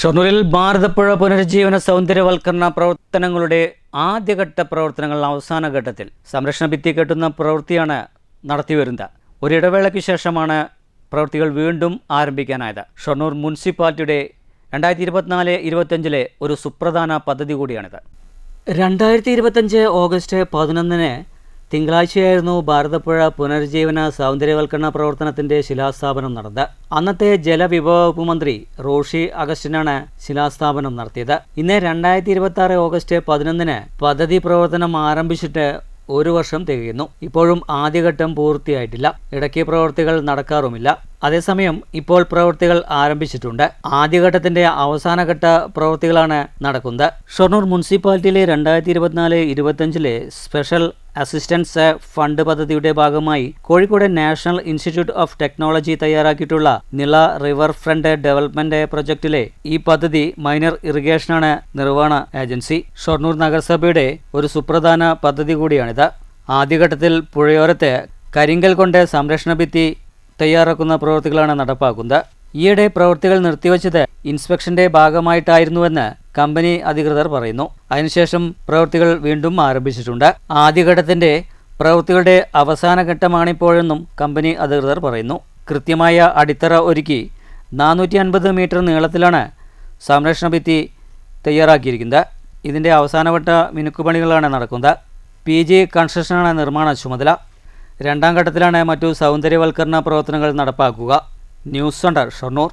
ഷൊർണൂരിൽ ഭാരതപ്പുഴ പുനരുജ്ജീവന സൗന്ദര്യവൽക്കരണ പ്രവർത്തനങ്ങളുടെ ആദ്യഘട്ട പ്രവർത്തനങ്ങൾ അവസാന ഘട്ടത്തിൽ. സംരക്ഷണ ഭിത്തി കെട്ടുന്ന പ്രവൃത്തിയാണ് നടത്തിവരുന്നത്. ഒരിടവേളയ്ക്ക് ശേഷമാണ് പ്രവൃത്തികൾ വീണ്ടും ആരംഭിക്കാനായത്. ഷൊർണൂർ മുനിസിപ്പാലിറ്റിയുടെ 2024-25 ഒരു സുപ്രധാന പദ്ധതി കൂടിയാണിത്. 2025 ഓഗസ്റ്റ് 11 തിങ്കളാഴ്ചയായിരുന്നു ഭാരതപ്പുഴ പുനരുജ്ജീവന സൗന്ദര്യവൽക്കരണ പ്രവർത്തനത്തിന്റെ ശിലാസ്ഥാപനം നടന്നത്. അന്നത്തെ ജലവിഭവ വകുപ്പ് മന്ത്രി റോഷി അഗസ്റ്റിനാണ് ശിലാസ്ഥാപനം നടത്തിയത്. ഇന്ന് 2026 ഓഗസ്റ്റ് 11 പദ്ധതി പ്രവർത്തനം ആരംഭിച്ചിട്ട് ഒരു വർഷം തികയുന്നു. ഇപ്പോഴും ആദ്യഘട്ടം പൂർത്തിയായിട്ടില്ല. ഇടയ്ക്ക് പ്രവൃത്തികൾ നടക്കാറുമില്ല. അതേസമയം ഇപ്പോൾ പ്രവൃത്തികൾ ആരംഭിച്ചിട്ടുണ്ട്. ആദ്യഘട്ടത്തിന്റെ അവസാനഘട്ട പ്രവൃത്തികളാണ് നടക്കുന്നത്. ഷൊർണൂർ മുനിസിപ്പാലിറ്റിയിലെ 2024-25 സ്പെഷ്യൽ അസിസ്റ്റൻസ് ഫണ്ട് പദ്ധതിയുടെ ഭാഗമായി Kozhikode national institute of technology തയ്യാറാക്കിയിട്ടുള്ള നിള റിവർ ഫ്രണ്ട് ഡെവലപ്മെന്റ് പ്രൊജക്ടിലെ ഈ പദ്ധതി മൈനർ ഇറിഗേഷനാണ് നിർവഹണ ഏജൻസി. ഷൊർണൂർ നഗരസഭയുടെ ഒരു സുപ്രധാന പദ്ധതി കൂടിയാണിത്. ആദ്യഘട്ടത്തിൽ പുഴയോരത്ത് കരിങ്കൽ കൊണ്ട് സംരക്ഷണ ഭിത്തി തയ്യാറാക്കുന്ന പ്രവൃത്തികളാണ് നടപ്പാക്കുന്നത്. ഈയിടെ പ്രവൃത്തികൾ നിർത്തിവച്ചത് ഇൻസ്പെക്ഷന്റെ ഭാഗമായിട്ടായിരുന്നുവെന്ന് കമ്പനി അധികൃതർ പറയുന്നു. അതിനുശേഷം പ്രവൃത്തികൾ വീണ്ടും ആരംഭിച്ചിട്ടുണ്ട്. ആദ്യഘട്ടത്തിന്റെ പ്രവൃത്തികളുടെ അവസാന ഘട്ടമാണിപ്പോഴെന്നും കമ്പനി അധികൃതർ പറയുന്നു. കൃത്യമായ അടിത്തറ ഒരുക്കി 450 മീറ്റർ നീളത്തിലാണ് സംരക്ഷണ ഭിത്തി തയ്യാറാക്കിയിരിക്കുന്നത്. ഇതിൻ്റെ അവസാനവട്ട മിനുക്കുപണികളാണ് നടക്കുന്നത്. PG കൺസ്ട്രക്ഷനാണ് നിർമ്മാണ ചുമതല. രണ്ടാം ഘട്ടത്തിലാണ് മറ്റു സൗന്ദര്യവൽക്കരണ പ്രവർത്തനങ്ങൾ നടപ്പാക്കുക. News centre Shoranur.